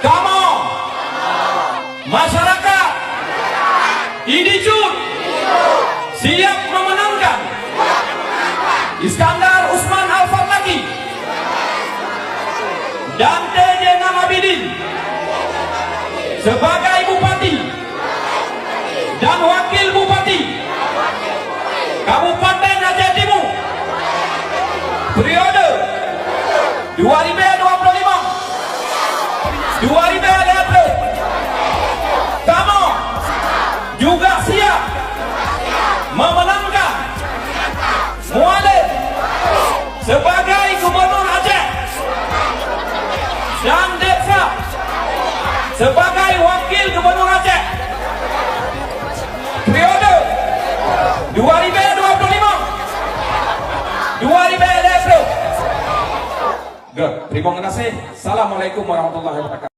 kamu masyarakat Idijur siap memenangkan Iskandar Usman Al-Farlaki dan TJ Namabidin sebagai Bupati dan Wakil Bupati Kabupaten Aceh Timur periode 2025 2030. Kamu juga siap memenangkan Muallim sebagai Gubernur Aceh dan Deksa sebagai Wakil Gubernur Aceh periode 2025 2030. Terima kasih. Assalamualaikum warahmatullahi wabarakatuh.